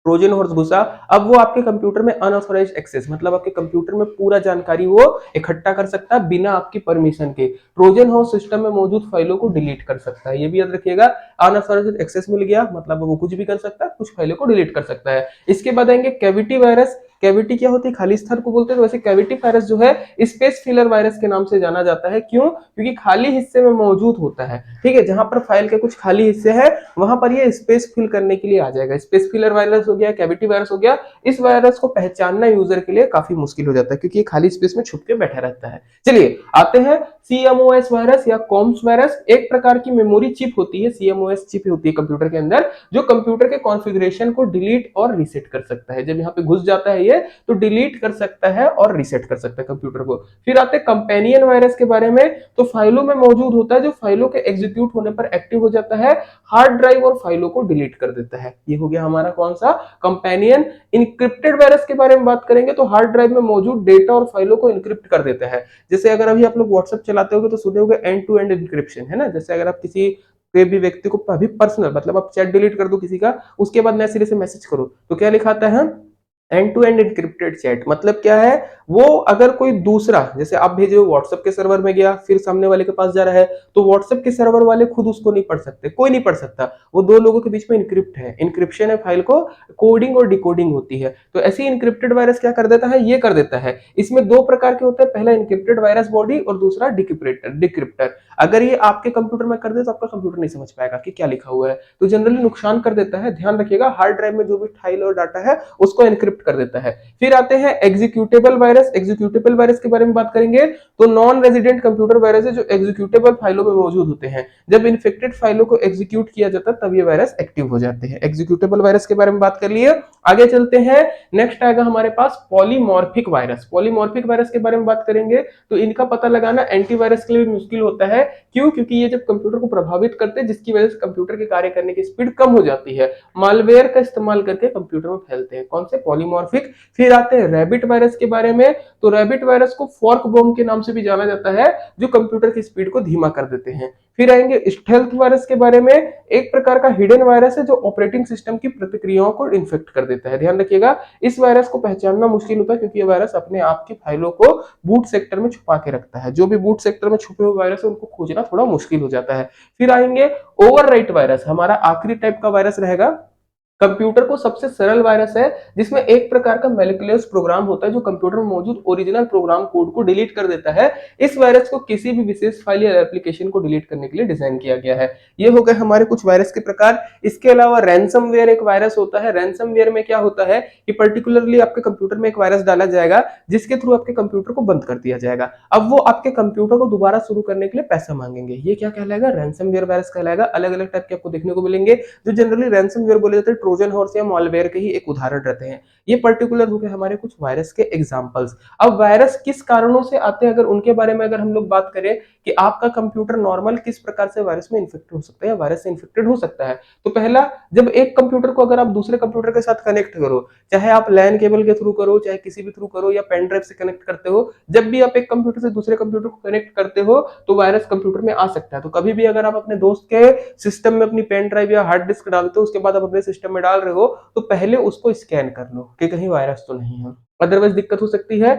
ट्रोजन हॉर्स घुसा, अब वो आपके कंप्यूटर में अनऑथोराइज्ड एक्सेस मतलब आपके कंप्यूटर में पूरा जानकारी वो इकट्ठा कर सकता है बिना आपकी परमिशन के। ट्रोजन हॉर्स सिस्टम में मौजूद फाइलों को डिलीट कर सकता है, ये भी याद रखिएगा। अनऑथोराइज्ड एक्सेस मिल गया मतलब वो कुछ भी कर सकता है, कुछ फाइलों को डिलीट कर सकता है। इसके बाद आएंगे कैविटी वायरस। कैविटी क्या होती है, खाली स्थान को बोलते हैं। तो वैसे कैविटी वायरस जो है स्पेस फिलर वायरस के नाम से जाना जाता है। क्यों? क्योंकि खाली हिस्से में मौजूद होता है, ठीक है, जहां पर फाइल के कुछ खाली हिस्से हैं वहां पर ये स्पेस फिल करने के लिए आ जाएगा। स्पेस फिलर वायरस हो गया, कैविटी वायरस हो गया। इस वायरस को पहचानना यूजर के लिए काफी मुश्किल हो जाता है क्योंकि ये खाली स्पेस में छुप के बैठा रहता है। चलिए आते हैं CMOS वायरस या कॉम्स वायरस। एक प्रकार की मेमोरी चिप होती है, CMOS चिप होती है कंप्यूटर के अंदर, जो कंप्यूटर के कॉन्फ़िगरेशन को डिलीट और रीसेट कर सकता है। जब यहाँ पे घुस जाता है ये तो डिलीट कर सकता है और रीसेट कर सकता है कंप्यूटर को। फिर आते हैं कंपेनियन वायरस के बारे में। तो फाइलों में मौजूद होता है, जो फाइलों के एग्जीक्यूट होने पर एक्टिव हो जाता है, हार्ड ड्राइव और फाइलों को डिलीट कर देता है। ये हो गया हमारा कौन सा, कंपेनियन। इनक्रिप्टेड वायरस के बारे में बात करेंगे तो हार्ड ड्राइव में मौजूद डेटा और फाइलों को इनक्रिप्ट कर देता है। जैसे अगर अभी आप लोग व्हाट्सएप चलाते होगे तो सुने होगे एंड टू एंड इनक्रिप्शन, है ना। जैसे अगर आप किसी कोई भी व्यक्ति को अभी पर्सनल मतलब आप चैट डिलीट कर दो किसी का, उसके बाद नए सिरे से मैसेज करो तो क्या लिखाता है, end to end encrypted chat मतलब क्या है, वो अगर कोई दूसरा, जैसे आप भेजे हो व्हाट्सएप के सर्वर में गया, फिर सामने वाले के पास जा रहा है, तो व्हाट्सएप के सर्वर वाले खुद उसको नहीं पढ़ सकते, कोई नहीं पढ़ सकता, वो दो लोगों के बीच में इनक्रिप्ट है, इनक्रिप्शन है फाइल को, कोडिंग और डिकोडिंग होती है। तो ऐसे ही इनक्रिप्टेड वायरस क्या कर देता है, ये कर देता है। इसमें दो प्रकार के होते हैं, पहला इनक्रिप्टेड वायरस बॉडी और दूसरा डिक्रिप्टर। अगर ये आपके कंप्यूटर में कर दे तो आपका कंप्यूटर नहीं समझ पाएगा कि क्या लिखा हुआ है, तो जनरली नुकसान कर देता है। ध्यान रखिएगा, हार्ड ड्राइव में जो भी फाइल और डाटा है उसको एनक्रिप्ट कर देता है। फिर आते हैं एग्जीक्यूटेबल वायरस। एग्जीक्यूटेबल वायरस के बारे में बात करेंगे तो नॉन रेजिडेंट कंप्यूटर वायरस है जो एग्जीक्यूटेबल फाइलों में मौजूद होते हैं। जब इन्फेक्टेड फाइलों को एग्जीक्यूट किया जाता है तब ये वायरस एक्टिव हो जाते हैं। एग्जीक्यूटेबल वायरस के बारे में बात कर लिए, आगे चलते हैं। नेक्स्ट आएगा हमारे पास पॉलीमॉर्फिक वायरस। पॉलीमॉर्फिक वायरस के बारे में बात करेंगे तो इनका पता लगाना एंटीवायरस के लिए भी मुश्किल होता है। क्यों? क्योंकि ये जब कंप्यूटर को प्रभावित करते हैं जिसकी वजह से कंप्यूटर के कार्य करने की स्पीड कम हो जाती है, मालवेयर का इस्तेमाल करके कंप्यूटर में फैलते हैं। कौन से? पॉलीमॉर्फिक। फिर आते हैं रैबिट वायरस के बारे में, तो रैबिट वायरस को फॉर्क बॉम्ब के नाम से भी जाना जाता है, जो कंप्यूटर की स्पीड को धीमा कर देते हैं। फिर आएंगे स्टेल्थ वायरस के बारे में, एक प्रकार का हिडन वायरस है जो ऑपरेटिंग सिस्टम की प्रतिक्रियाओं को इन्फेक्ट कर देता है। ध्यान रखिएगा, इस वायरस को पहचानना मुश्किल होता है क्योंकि ये वायरस अपने आप की फाइलों को बूट सेक्टर में छुपा के रखता है। जो भी बूट सेक्टर में छुपे हुए वायरस है उनको खोजना थोड़ा मुश्किल हो जाता है। फिर आएंगे ओवरराइट वायरस, हमारा आखिरी टाइप का वायरस रहेगा। कंप्यूटर को सबसे सरल वायरस है जिसमें एक प्रकार का मैलिकुलस प्रोग्राम होता है जो कंप्यूटर में मौजूद ओरिजिनल प्रोग्राम कोड को डिलीट कर देता है। इस वायरस को किसी भी विशेष फाइल या एप्लीकेशन को डिलीट करने के लिए डिजाइन किया गया है। ये हो गए हमारे कुछ वायरस के प्रकार। इसके अलावा रैंसमवेयर एक वायरस होता है। रैंसमवेयर में क्या होता है कि पर्टिकुलरली आपके कंप्यूटर में एक वायरस डाला जाएगा जिसके थ्रू आपके कंप्यूटर को बंद कर दिया जाएगा। अब वो आपके कंप्यूटर को दोबारा शुरू करने के लिए पैसा मांगेंगे। ये क्या कहलाएगा? रैंसमवेयर वायरस कहलाएगा। अलग अलग टाइप के आपको देखने को मिलेंगे। जो जनरली रैंसमवेयर बोले जाते हैं ट्रोजन हॉर्स या मॉलवेयर के ही एक उदाहरण रहते हैं। ये पर्टिकुलर हो गए हमारे कुछ वायरस के एग्जांपल्स। अब वायरस किस कारणों से आते हैं, अगर उनके बारे में अगर हम लोग बात करें कि आपका कंप्यूटर नॉर्मल किस प्रकार से वायरस में इन्फेक्ट हो सकता है या वायरस से इन्फेक्टेड हो सकता है, तो पहला, जब एक कंप्यूटर को अगर आप दूसरे कंप्यूटर के साथ कनेक्ट करो, चाहे आप लैन केबल के थ्रू करो, चाहे किसी भी थ्रू करो या पेन ड्राइव से कनेक्ट करते हो, जब भी आप एक कंप्यूटर से दूसरे कंप्यूटर को कनेक्ट करते हो तो वायरस कंप्यूटर में आ सकता है। तो कभी भी अगर आप अपने दोस्त के सिस्टम में अपनी पेन ड्राइव या हार्ड डिस्क डालते हो, उसके बाद आप अपने सिस्टम में डाल रहे हो, तो पहले उसको स्कैन कर लो कि कहीं वायरस तो नहीं है, अदरवाइज दिक्कत हो सकती है।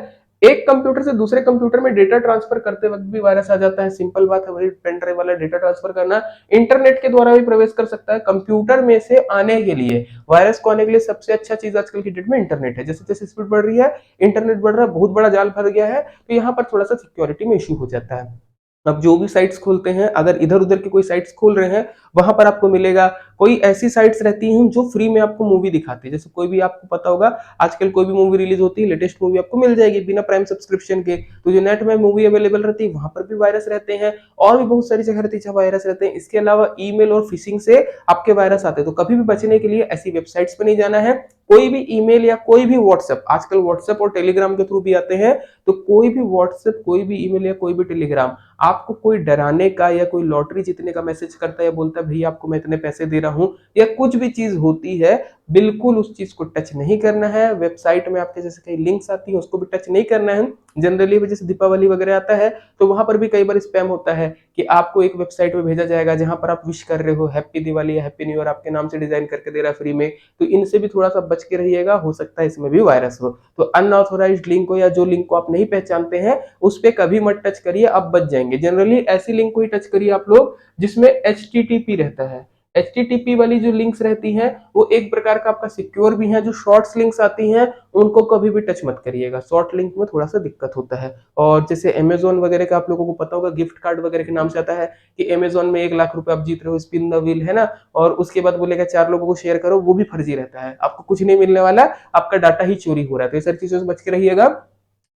एक कंप्यूटर से दूसरे कंप्यूटर में डेटा ट्रांसफर करते वक्त भी वायरस आ जाता है। सिंपल बात है, वही पेन ड्राइव वाला डेटा ट्रांसफर करना। इंटरनेट के द्वारा भी प्रवेश कर सकता है। कंप्यूटर में से आने के लिए, वायरस को आने के लिए सबसे अच्छा चीज आजकल की डेट में इंटरनेट है। जैसे जैसे स्पीड बढ़ रही है, इंटरनेट बढ़ रहा है, बहुत बड़ा जाल फैल गया है, तो यहाँ पर थोड़ा सा सिक्योरिटी में इश्यू हो जाता है। अब जो भी साइट्स खोलते हैं, अगर इधर उधर की कोई साइट्स खोल रहे हैं, वहां पर आपको मिलेगा कोई ऐसी साइट्स रहती हैं जो फ्री में आपको मूवी दिखाती है। जैसे कोई भी, आपको पता होगा आजकल कोई भी मूवी रिलीज होती है, लेटेस्ट मूवी आपको मिल जाएगी बिना प्राइम सब्सक्रिप्शन के। तो जो नेट में मूवी अवेलेबल रहती है वहां पर भी वायरस रहते हैं, और भी बहुत सारी जगह रहती है जहाँ वायरस रहते हैं। इसके अलावा ईमेल और फिशिंग से आपके वायरस आते हैं। तो कभी भी बचने के लिए ऐसी वेबसाइट्स पर नहीं जाना है। कोई भी ईमेल या कोई भी व्हाट्सएप, आजकल व्हाट्सएप और टेलीग्राम के थ्रू भी आते हैं, तो कोई भी व्हाट्सएप, कोई भी ईमेल या कोई भी टेलीग्राम आपको कोई डराने का या कोई लॉटरी जीतने का मैसेज करता है या बोलता है भैया आपको मैं इतने पैसे दे रहा हूं, या कुछ भी चीज होती है, बिल्कुल उस चीज को टच नहीं करना है। वेबसाइट में आपके जैसे कई लिंक्स आती है उसको भी टच नहीं करना है। जनरली जैसे दीपावली वगैरह आता है तो वहां पर भी कई बार स्पैम होता है कि आपको एक वेबसाइट पे भेजा जाएगा जहां पर आप विश कर रहे हो हैप्पी दिवाली या हैप्पी न्यू ईयर, आपके नाम से डिजाइन करके दे रहा है फ्री में। तो इनसे भी थोड़ा सा बच के रहिएगा, हो सकता है इसमें भी वायरस हो। तो अनऑथोराइज्ड लिंक को या जो लिंक को आप नहीं पहचानते हैं उस पर कभी मत टच करिए, आप बच जाएंगे। जनरली ऐसी लिंक को ही टच करिए आप लोग जिसमें HTTP रहता है। HTTP वाली जो लिंक्स रहती हैं वो एक प्रकार का आपका सिक्योर भी है। जो शॉर्ट्स लिंक्स आती हैं उनको कभी भी टच मत करिएगा, शॉर्ट लिंक में थोड़ा सा दिक्कत होता है। और जैसे अमेजोन वगैरह का आप लोगों को पता होगा, गिफ्ट कार्ड वगैरह के नाम से आता है कि अमेजोन में 1 लाख रुपए आप जीत रहे हो, स्पिन द व्हील, है ना, और उसके बाद बोलेगा 4 लोगों को शेयर करो, वो भी फर्जी रहता है। आपको कुछ नहीं मिलने वाला, आपका डाटा ही चोरी हो रहा है। तो ये सारी चीजों से बच के रहिएगा।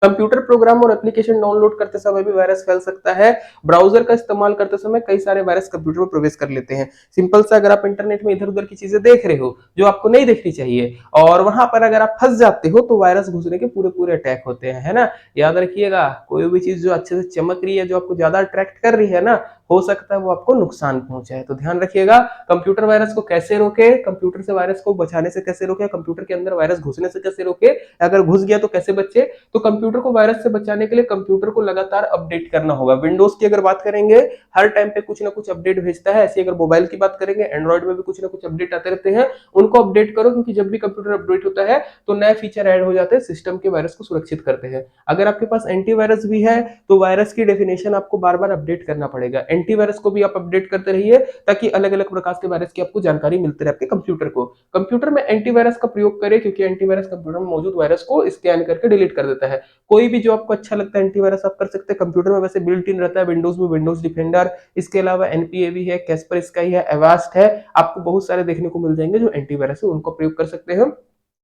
कंप्यूटर प्रोग्राम और एप्लीकेशन डाउनलोड करते समय भी वायरस फैल सकता है। ब्राउजर का इस्तेमाल करते समय कई सारे वायरस कंप्यूटर में प्रवेश कर लेते हैं। सिंपल सा, अगर आप इंटरनेट में इधर उधर की चीजें देख रहे हो जो आपको नहीं देखनी चाहिए और वहां पर अगर आप फंस जाते हो तो वायरस घुसने के पूरे पूरे अटैक होते हैं, है ना। याद रखिएगा, कोई भी चीज जो अच्छे से चमक रही है, जो आपको ज्यादा अट्रैक्ट कर रही है ना, हो सकता है वो आपको नुकसान पहुंचाए। तो ध्यान रखिएगा, कंप्यूटर वायरस को कैसे रोके, कंप्यूटर से वायरस को बचाने से कैसे रोके, कंप्यूटर के अंदर वायरस घुसने से कैसे रोके, अगर घुस गया तो कैसे बचे। तो कंप्यूटर को वायरस से बचाने के लिए कंप्यूटर को लगातार अपडेट करना होगा। विंडोज की अगर बात करेंगे, हर टाइम पे कुछ ना कुछ अपडेट भेजता है। ऐसी अगर मोबाइल की बात करेंगे, एंड्रॉइड में भी कुछ ना कुछ अपडेट आते रहते हैं, उनको अपडेट करो, क्योंकि जब भी कंप्यूटर अपडेट होता है तो नए फीचर ऐड हो जाते हैं, सिस्टम के वायरस को सुरक्षित करते हैं। अगर आपके पास एंटीवायरस भी है तो वायरस की डेफिनेशन आपको बार बार अपडेट करना पड़ेगा। एंटीवायरस को भी आप अपडेट करते रहिए, ताकि अलग अलग प्रकार के वायरस की आपको जानकारी मिलती रहे आपके कंप्यूटर को। कंप्यूटर में एंटीवायरस का प्रयोग करें, क्योंकि एंटीवायरस कंप्यूटर में मौजूद वायरस को स्कैन करके डिलीट कर देता है। कोई भी जो आपको अच्छा लगता है एंटीवायरस आप कर सकते हैं। कंप्यूटर में वैसे बिल्ट इन रहता है, विंडोज में विंडोज डिफेंडर, इसके अलावा एनपीए भी है, कैस्पर स्काई है, एवास्ट है, आपको बहुत सारे देखने को मिल जाएंगे जो एंटीवायरस है, उनको प्रयोग कर सकते हैं।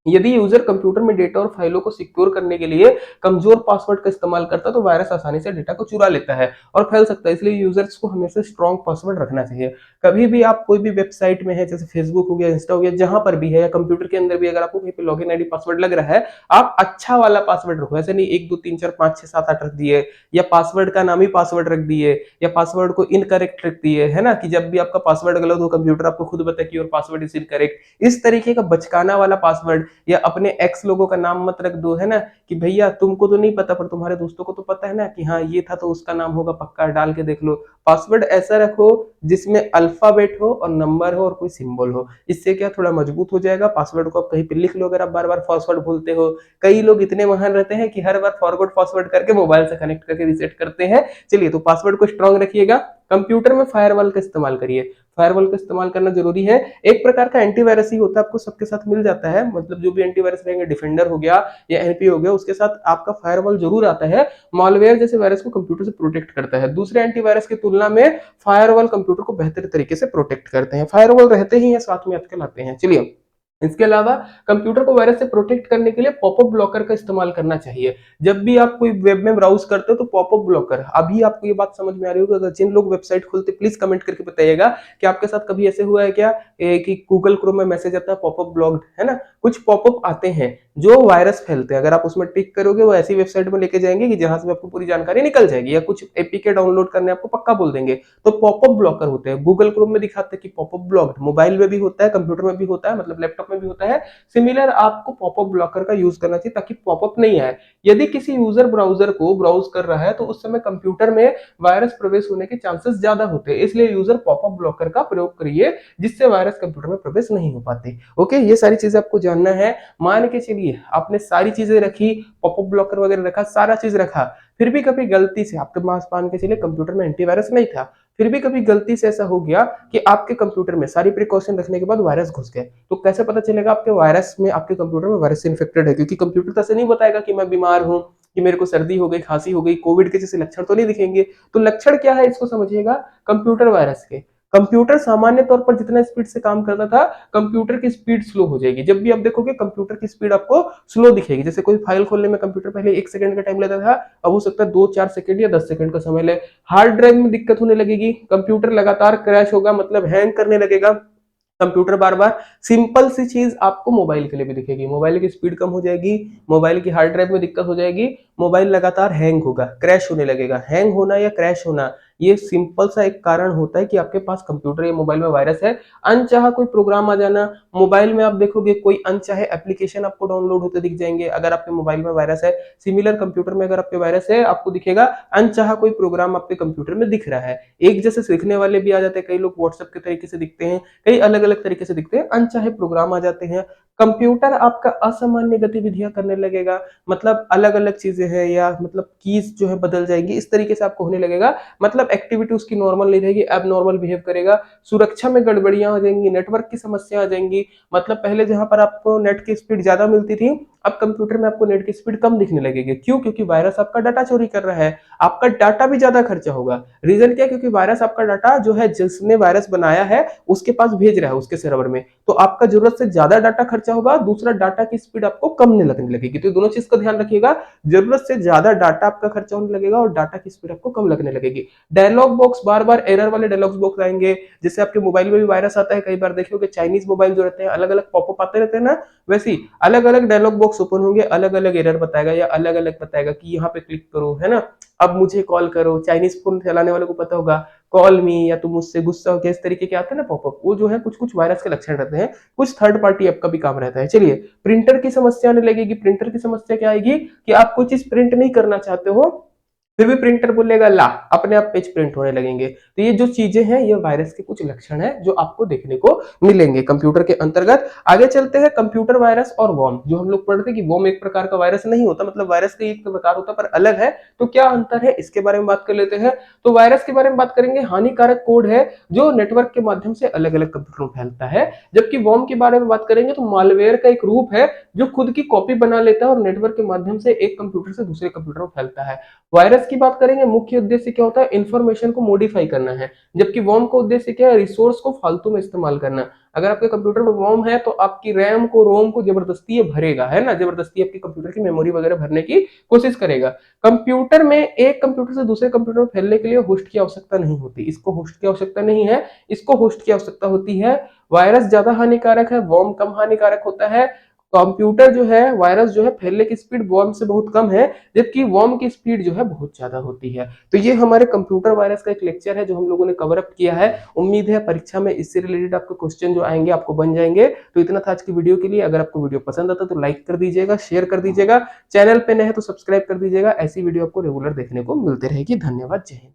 यदि यूजर कंप्यूटर में डेटा और फाइलों को सिक्योर करने के लिए कमजोर पासवर्ड का इस्तेमाल करता है तो वायरस आसानी से डेटा को चुरा लेता है और फैल सकता है। इसलिए यूजर्स को हमेशा स्ट्रॉन्ग पासवर्ड रखना चाहिए। कभी भी आप कोई भी वेबसाइट में है, जैसे फेसबुक हो गया, इंस्टा हो गया, जहां पर भी है, या कंप्यूटर के अंदर भी अगर आपको कहीं पे लॉगिन आईडी पासवर्ड लग रहा है, आप अच्छा वाला पासवर्ड रखो। ऐसे नहीं 1 2 3 4 5 6 7 8 रख दिए, या पासवर्ड का नाम ही पासवर्ड रख दिए, या पासवर्ड को इनकरेक्ट रख दिए, है ना, कि जब भी आपका पासवर्ड गलत हो कंप्यूटर आपको खुद बताए कि योर पासवर्ड इज इनकरेक्ट। इस तरीके का बचकाना वाला पासवर्ड, या अपने एक्स लोगों का नाम मत रख दो, है ना, कि भैया तुमको तो नहीं पता पर तुम्हारे दोस्तों को तो पता है ना कि हाँ ये था तो उसका नाम होगा पक्का, डाल के देख लो। पासवर्ड ऐसा रखो जिसमें अल्फाबेट हो और नंबर हो और कोई सिंबल हो। इससे क्या थोड़ा मजबूत हो जाएगा। पासवर्ड को आप कहीं पे लिख लो अगर आप बार बार पासवर्ड भूलते हो। कई लोग इतने महान रहते हैं कि हर बार फॉरवर्ड पासवर्ड करके मोबाइल से कनेक्ट करके रीसेट करते हैं। चलिए, तो पासवर्ड को स्ट्रांग रखिएगा। कंप्यूटर में फायरवॉल का इस्तेमाल करिए। फायरवॉल का इस्तेमाल करना जरूरी है। एक प्रकार का एंटीवायरस ही होता है, आपको सबके साथ मिल जाता है। मतलब जो भी एंटीवायरस रहेंगे, डिफेंडर हो गया या एनपी हो गया, उसके साथ आपका फायरवॉल जरूर आता है। मॉलवेयर जैसे वायरस को कंप्यूटर से प्रोटेक्ट करता है। दूसरे एंटीवायरस की तुलना में फायरवॉल कंप्यूटर को बेहतर तरीके से प्रोटेक्ट करते हैं। फायरवॉल रहते ही हैं, साथ में आजकल आते हैं। चलिए, इसके अलावा कंप्यूटर को वायरस से प्रोटेक्ट करने के लिए पॉपअप ब्लॉकर का इस्तेमाल करना चाहिए। जब भी आप कोई वेब में ब्राउज करते हो तो पॉपअप ब्लॉकर, अभी आपको ये बात समझ में आ रही होगी। अगर जिन लोग वेबसाइट खोलते प्लीज कमेंट करके बताइएगा कि आपके साथ कभी ऐसे हुआ है क्या, कि गूगल क्रोम में मैसेज आता है पॉपअप ब्लॉक्ड, है ना। कुछ पॉपअप आते हैं जो वायरस फैलते हैं। अगर आप उसमें टिक करोगे वो ऐसी वेबसाइट में लेके जाएंगे कि जहां से आपको पूरी जानकारी निकल जाएगी, या कुछ एपीके डाउनलोड करने आपको पक्का बोल देंगे। तो पॉपअप ब्लॉकर होते हैं। गूगल क्रोम में दिखाते हैं कि पॉपअप ब्लॉक्ड, मोबाइल में भी होता है, कंप्यूटर में भी होता है, मतलब लैपटॉप में भी होता है। सिमिलर आपको पॉपअप ब्लॉकर का यूज करना चाहिए ताकि पॉपअप नहीं आए। यदि किसी यूजर ब्राउजर को ब्राउज कर रहा है तो उस समय कंप्यूटर में वायरस प्रवेश होने के चांसेस ज्यादा होते हैं। इसलिए यूजर पॉपअप ब्लॉकर का प्रयोग करिए, जिससे वायरस कंप्यूटर में प्रवेश नहीं हो पाते। ओके, ये सारी चीजें आपको जानना है। मान के चलिए आपने सारी चीजें रखी, पॉपअप ब्लॉकर वगैरह रखा, सारा चीज रखा, फिर भी कभी गलती से आपके पास मान के चलिए कंप्यूटर में एंटीवायरस नहीं था, फिर भी कभी गलती से ऐसा हो गया कि आपके कंप्यूटर में सारी प्रिकॉशन रखने के बाद वायरस घुस गए, तो कैसे पता चलेगा आपके वायरस में, आपके कंप्यूटर में वायरस से इन्फेक्टेड है? क्योंकि कंप्यूटर तो ऐसे नहीं बताएगा कि मैं बीमार हूं, कि मेरे को सर्दी हो गई, खांसी हो गई, कोविड के जैसे लक्षण तो नहीं दिखेंगे। तो लक्षण क्या है इसको समझिएगा, कंप्यूटर वायरस के। कंप्यूटर सामान्य तौर पर जितना स्पीड से काम करता था, कंप्यूटर की स्पीड स्लो हो जाएगी। जब भी आप देखोगे कंप्यूटर की स्पीड आपको स्लो दिखेगी। जैसे कोई फाइल खोलने में कंप्यूटर पहले 1 सेकंड का टाइम लेता था, अब हो सकता है 2 4 सेकंड या 10 सेकंड का समय ले। हार्ड ड्राइव में दिक्कत होने लगेगी, कंप्यूटर लगातार क्रैश होगा, मतलब हैंग करने लगेगा कंप्यूटर बार बार। सिंपल सी चीज आपको मोबाइल के लिए भी दिखेगी, मोबाइल की स्पीड कम हो जाएगी, मोबाइल की हार्ड ड्राइव में दिक्कत हो जाएगी, मोबाइल लगातार हैंग होगा, क्रैश होने लगेगा। हैंग होना या क्रैश होना, ये सिंपल सा एक कारण होता है कि आपके पास कंप्यूटर या मोबाइल में वायरस है। अनचाहा कोई प्रोग्राम आ जाना, मोबाइल में आप देखोगे कोई अनचाहे एप्लीकेशन आपको डाउनलोड होते दिख जाएंगे अगर आपके मोबाइल में वायरस है। सिमिलर कंप्यूटर में अगर आपके वायरस है, आपको दिखेगा अनचाहा कोई प्रोग्राम आपके कंप्यूटर में दिख रहा है। एक जैसे सीखने वाले भी आ जाते हैं, कई लोग व्हाट्सएप के तरीके से दिखते हैं, कई अलग अलग तरीके से दिखते हैं, अनचाहे प्रोग्राम आ जाते हैं। कंप्यूटर आपका असामान्य गतिविधियां करने लगेगा, मतलब अलग अलग चीजें हैं, या मतलब कीज जो है बदल जाएंगी, इस तरीके से आपको होने लगेगा। मतलब एक्टिविटी उसकी नॉर्मल नहीं रहेगी, अब नॉर्मल बिहेव करेगा। सुरक्षा में गड़बड़ियां हो जाएंगी, नेटवर्क की समस्या आ जाएंगी। मतलब पहले जहां पर आपको नेट की स्पीड ज्यादा मिलती थी, अब कंप्यूटर में आपको नेट की स्पीड कम दिखने लगेगी। क्यों? क्योंकि वायरस आपका डाटा चोरी कर रहा है, आपका डाटा भी ज्यादा खर्चा होगा। रीजन क्या? क्योंकि वायरस आपका डाटा जो है, जिसने वायरस बनाया है उसके पास भेज रहा है, उसके सर्वर में, तो आपका जरूरत से ज्यादा डाटा खर्चा होगा। दूसरा, डाटा की स्पीड आपको कम नहीं लगने लगेगी। तो दोनों चीज का ध्यान रखिएगा, जरूरत से ज्यादा डाटा आपका खर्चा होने लगेगा और डाटा की स्पीड आपको कम लगने लगेगी। डायलॉग बॉक्स, बार बार एरर वाले डायलॉग बॉक्स आएंगे। जैसे आपके मोबाइल में भी वायरस आता है, कई बार देखोगे चाइनीज मोबाइल जो रहते हैं अलग अलग पॉपअप आते रहते हैं ना, वैसे ही अलग अलग डायलॉग बॉक्स ओपन होंगे, अलग अलग एरर बताएगा या अलग अलग बताएगा कि यहाँ पे क्लिक करो, है ना, अब मुझे कॉल करो। चाइनीज फोन चलाने वालों को पता होगा, कॉल मी या तुम मुझसे गुस्सा हो गया, इस तरीके के आते हैं ना पॉपअप, वो जो है कुछ कुछ वायरस के लक्षण रहते हैं। कुछ थर्ड पार्टी ऐप का भी काम रहता है। चलिए, प्रिंटर की समस्या आने लगेगी। प्रिंटर की समस्या क्या आएगी कि आप कोई चीज प्रिंट नहीं करना चाहते हो, फिर भी प्रिंटर बोलेगा ला, अपने आप पेज प्रिंट होने लगेंगे। तो ये जो चीजें हैं ये वायरस के कुछ लक्षण हैं जो आपको देखने को मिलेंगे कंप्यूटर के अंतर्गत। आगे चलते हैं, कंप्यूटर वायरस और वॉर्म। जो हम लोग पढ़ते हैं कि वॉर्म एक प्रकार का वायरस नहीं होता, मतलब वायरस का एक प्रकार होता पर अलग है। तो क्या अंतर है इसके बारे में बात कर लेते हैं। तो वायरस के बारे में बात करेंगे, हानिकारक कोड है जो नेटवर्क के माध्यम से अलग अलग कंप्यूटर में फैलता है। जबकि वॉर्म के बारे में बात करेंगे तो मालवेयर का एक रूप है जो खुद की कॉपी बना लेता है और नेटवर्क के माध्यम से एक कंप्यूटर से दूसरे कंप्यूटर में फैलता है। वायरस की बात करेंगे, मुख्य उद्देश्य क्या होता है, इंफॉर्मेशन को मॉडिफाई करना है। जबकि वॉर्म का उद्देश्य क्या है, रिसोर्स को फालतू में इस्तेमाल करना। अगर आपके कंप्यूटर में वॉर्म है तो आपकी रैम को रोम को जबरदस्ती ये भरेगा, है ना, जबरदस्ती आपकी कंप्यूटर की मेमोरी वगैरह भरने की कोशिश करेगा। कंप्यूटर में एक कंप्यूटर से दूसरे कंप्यूटर में फैलने के लिए होस्ट की आवश्यकता नहीं होती, इसको होस्ट की आवश्यकता नहीं है, इसको होस्ट की आवश्यकता होती है। वायरस ज्यादा हानिकारक है, वॉर्म कम हानिकारक होता है। कंप्यूटर जो है, वायरस जो है फैलने की स्पीड वॉर्म से बहुत कम है, जबकि वॉर्म की स्पीड जो है बहुत ज्यादा होती है। तो ये हमारे कंप्यूटर वायरस का एक लेक्चर है जो हम लोगों ने कवर अप किया है। उम्मीद है परीक्षा में इससे रिलेटेड आपके क्वेश्चन जो आएंगे आपको बन जाएंगे। तो इतना था आज की वीडियो के लिए। अगर आपको वीडियो पसंद आता तो लाइक कर दीजिएगा, शेयर कर दीजिएगा, चैनल पे नए हैं तो सब्सक्राइब कर दीजिएगा। ऐसी वीडियो आपको रेगुलर देखने को मिलती रहेगी। धन्यवाद, जय हिंद।